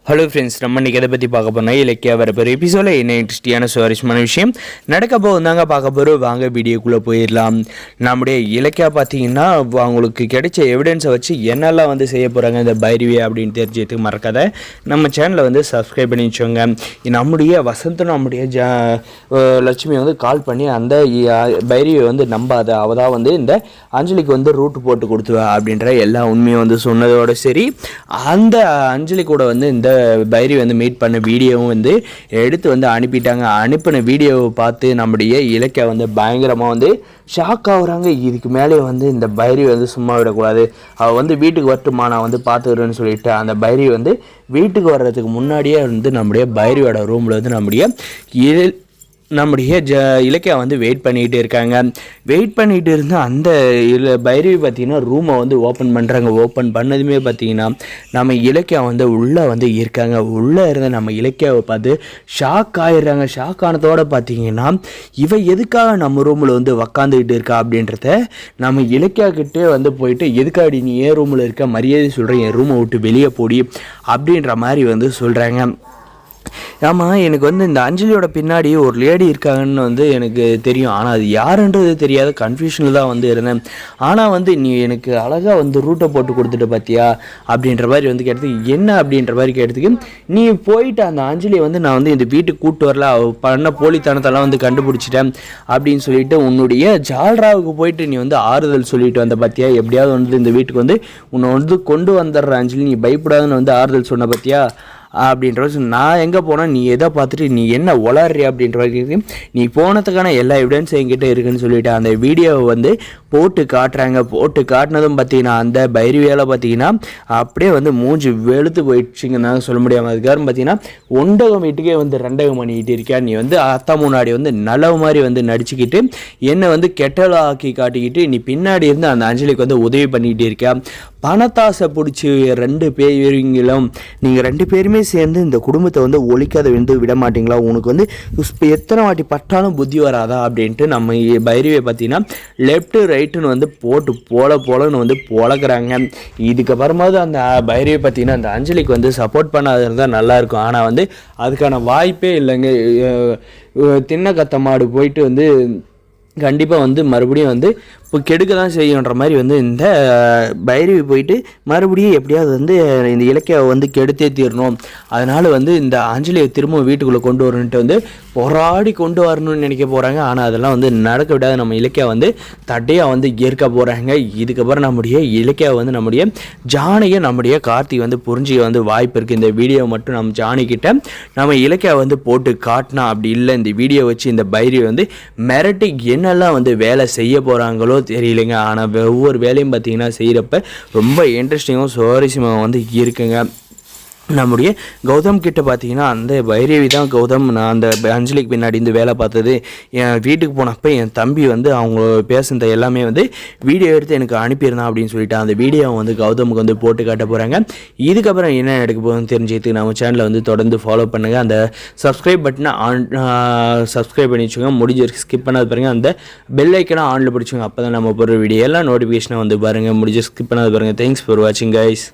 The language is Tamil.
ஹலோ ஃப்ரெண்ட்ஸ், நம்ம இன்றைக்கி எதை பற்றி பார்க்க போனால் இலக்கியா வரப்போகிற எபிசோடில் என்ன இன்ட்ரெஸ்டியான சுவாரஸ்யமான விஷயம் நடக்க போகுதாங்க பார்க்க போகிறோம். வாங்க வீடியோக்குள்ளே போயிடலாம். நம்முடைய இலக்கியா பார்த்தீங்கன்னா அவங்களுக்கு கிடைச்ச எவிடன்ஸை வச்சு என்னெல்லாம் வந்து செய்ய போகிறாங்க இந்த பைரவி அப்படின்னு தெரிஞ்சதுக்கு மறக்காத நம்ம சேனலை வந்து சப்ஸ்கிரைப் பண்ணி வச்சோங்க. நம்முடைய வசந்தனும் நம்முடைய லட்சுமி வந்து கால் பண்ணி அந்த பைரவியை வந்து நம்பாத, அவள் தான் வந்து இந்த அஞ்சலிக்கு வந்து ரூட்டு போட்டு கொடுத்துவா அப்படின்ற எல்லா உண்மையும் வந்து சொன்னதோடு சரி, அந்த அஞ்சலி கூட வந்து இந்த பைரவி வந்து மீட் பண்ண வீடியோவும் வந்து எடுத்து வந்து அனுப்பிட்டாங்க. அனுப்பின வீடியோவை பார்த்து நம்முடைய இலக்கியா வந்து பயங்கரமாக வந்து ஷாக் ஆகுறாங்க. இதுக்கு மேலே வந்து இந்த பைரவி வந்து சும்மா விடக்கூடாது, அவள் வந்து வீட்டுக்கு வரட்டுமா, நான் வந்து பார்த்துக்கிறேன்னு சொல்லிட்டு அந்த பைரவி வந்து வீட்டுக்கு வர்றதுக்கு முன்னாடியே வந்து நம்முடைய பைரவியோட ரூமில் வந்து நம்முடைய இலக்கியா வந்து வெயிட் பண்ணிகிட்டு இருக்காங்க. வெயிட் பண்ணிகிட்டு இருந்தால் அந்த பைரவி பார்த்திங்கன்னா ரூமை வந்து ஓப்பன் பண்ணுறாங்க. ஓப்பன் பண்ணதுமே பார்த்திங்கன்னா நம்ம இலக்கியா வந்து உள்ளே வந்து இருக்காங்க. உள்ளே இருந்த நம்ம இலக்கியாவை பார்த்து ஷாக் ஆகிடுறாங்க. ஷாக் ஆனதோடு பார்த்திங்கன்னா இவ எதுக்காக நம்ம ரூமில் வந்து உக்காந்துக்கிட்டு இருக்கா அப்படின்றத நம்ம இலக்கியா கிட்டே வந்து போயிட்டு, எதுக்காடி நீ ஏன் ரூமில் இருக்க, மரியாதை சொல்கிறேன், என் ரூமை விட்டு வெளியே போடி அப்படின்ற மாதிரி வந்து சொல்கிறாங்க. ஆமாம், எனக்கு வந்து இந்த அஞ்சலியோட பின்னாடி ஒரு லேடி இருக்காங்கன்னு வந்து எனக்கு தெரியும், ஆனால் அது யாருன்றது தெரியாத கன்ஃபியூஷனில் தான் வந்து இருந்தேன். ஆனால் வந்து நீ எனக்கு அழகாக வந்து ரூட்டை போட்டு கொடுத்துட்டு பார்த்தியா அப்படின்ற மாதிரி வந்து கேட்டதுக்கு, என்ன அப்படின்ற மாதிரி கேட்டதுக்கு, நீ போயிட்டு அந்த அஞ்சலியை வந்து நான் வந்து இந்த வீட்டுக்கு கூப்பிட்டு வரல, பண்ண போலித்தனத்தெல்லாம் வந்து கண்டுபிடிச்சிட்டேன் அப்படின்னு சொல்லிட்டு உன்னுடைய ஜால்ராவுக்கு போயிட்டு நீ வந்து ஆறுதல் சொல்லிட்டு வந்த பார்த்தியா, எப்படியாவது வந்து இந்த வீட்டுக்கு வந்து உன்னை வந்து கொண்டு வந்துடுற அஞ்சலி, நீ பயப்படாதுன்னு வந்து ஆறுதல் சொன்ன பார்த்தியா அப்படின்ற நான் எங்கே போனால் நீ எதை பார்த்துட்டு நீ என்ன உளறி அப்படின்ற நீ போனதுக்கான எல்லா எவிடன்ஸும் என்கிட்ட இருக்குன்னு சொல்லிட்டு அந்த வீடியோவை வந்து போட்டு காட்டுறாங்க. போட்டு காட்டினதும் பார்த்தீங்கன்னா அந்த பைரவியால் பார்த்தீங்கன்னா அப்படியே வந்து மூஞ்சி வெளுத்து போயிடுச்சுங்கன்னா சொல்ல முடியாமல். அதுக்காரம் பார்த்தீங்கன்னா ஒண்டகம் வீட்டுக்கே வந்து ரெண்டகம் பண்ணிக்கிட்டு இருக்கியா, நீ வந்து அத்தா முன்னாடி வந்து நல்ல மாதிரி வந்து நடிச்சுக்கிட்டு என்னை வந்து கெட்டலாக ஆக்கி காட்டிக்கிட்டு நீ பின்னாடி இருந்து அந்த அஞ்சலிக்கு வந்து உதவி பண்ணிக்கிட்டு இருக்கியா, பணத்தாசை பிடிச்சி ரெண்டு பேருங்களும் நீங்கள் ரெண்டு பேருமே சேர்ந்து இந்த குடும்பத்தை வந்து ஒழிக்காத வந்து விட மாட்டிங்களா, உனக்கு வந்து எத்தனை வாட்டி பட்டாலும் புத்தி வராதா அப்படின்ட்டு நம்ம பைரவியை பார்த்தீங்கன்னா லெஃப்ட்டு ரைட்டுன்னு வந்து போட்டு போலன்னு வந்து பொழக்கிறாங்க. இதுக்கப்புறமாவது அந்த பைரவியை பார்த்தீங்கன்னா அந்த அஞ்சலிக்கு வந்து சப்போர்ட் பண்ணாது இருந்தால் நல்லாயிருக்கும். ஆனால் வந்து அதுக்கான வாய்ப்பே இல்லைங்க. தின்ன கத்த மாடு போயிட்டு வந்து கண்டிப்பாக வந்து மறுபடியும் வந்து இப்போ கெடுக்க தான் செய்யுன்ற மாதிரி வந்து இந்த பைரவி போயிட்டு மறுபடியும் எப்படியாவது வந்து இந்த இலக்கியாவை வந்து கெடுத்தே தீரணும், அதனால் வந்து இந்த அஞ்சலியை திரும்ப வீட்டுக்குள்ளே கொண்டு வரணுன்ட்டு வந்து போராடி கொண்டு வரணும்னு நினைக்க போகிறாங்க. ஆனால் அதெல்லாம் வந்து நடக்க விடாத நம்ம இலக்கியா வந்து தட்டையாக வந்து ஏற்க போகிறாங்க. இதுக்கப்புறம் நம்முடைய இலக்கியாவை வந்து நம்முடைய ஜானையை நம்முடைய கார்த்தி வந்து புரிஞ்சிக்க வந்து வாய்ப்பு இருக்குது. இந்த வீடியோவை மட்டும் நம்ம ஜானிக்கிட்ட நம்ம இலக்கியாவை வந்து போட்டு காட்டினா, அப்படி இல்லை இந்த வீடியோ வச்சு இந்த பைரவி வந்து மிரட்டி என்னெல்லாம் வந்து வேலை செய்ய போகிறாங்களோ தெரியலைங்க. ஆனால் ஒவ்வொரு வேலையும் பார்த்தீங்கன்னா செய்கிறப்ப ரொம்ப இன்ட்ரெஸ்டிங்காகவும் சுவாரஸ்யமாக வந்து இருக்குங்க. நம்முடைய கௌதம் கிட்ட பார்த்தீங்கன்னா அந்த பைரவி தான் கௌதம், நான் அந்த அஞ்சலிக்கு பின்னாடி இந்த வேலை பார்த்தது, என் வீட்டுக்கு போனப்போ என் தம்பி வந்து அவங்க பேசுனத எல்லாமே வந்து வீடியோ எடுத்து எனக்கு அனுப்பியிருந்தான் அப்படின்னு சொல்லிட்டு அந்த வீடியோவை வந்து கௌதமுக்கு வந்து போட்டு காட்ட போகிறாங்க. இதுக்கப்புறம் என்ன நடக்க போகுதுன்னு தெரிஞ்சுட்டு நம்ம சேனலை வந்து தொடர்ந்து ஃபாலோ பண்ணுங்கள். அந்த சப்ஸ்கிரைப் பட்டனை சப்ஸ்கிரைப் பண்ணி வச்சுக்கோங்க. முடிஞ்ச ஸ்கிப் பண்ணாது பாருங்கள், அந்த பெல் ஐக்கனை ஆனில் பிடிச்சிங்க, அப்போ தான் நம்ம போகிற வீடியோ எல்லாம் நோட்டிஃபிகேஷனை வந்து பாருங்கள். முடிஞ்ச ஸ்கிப் பண்ணாது பாருங்கள். தேங்க்ஸ் ஃபார் வாட்சிங் கைஸ்.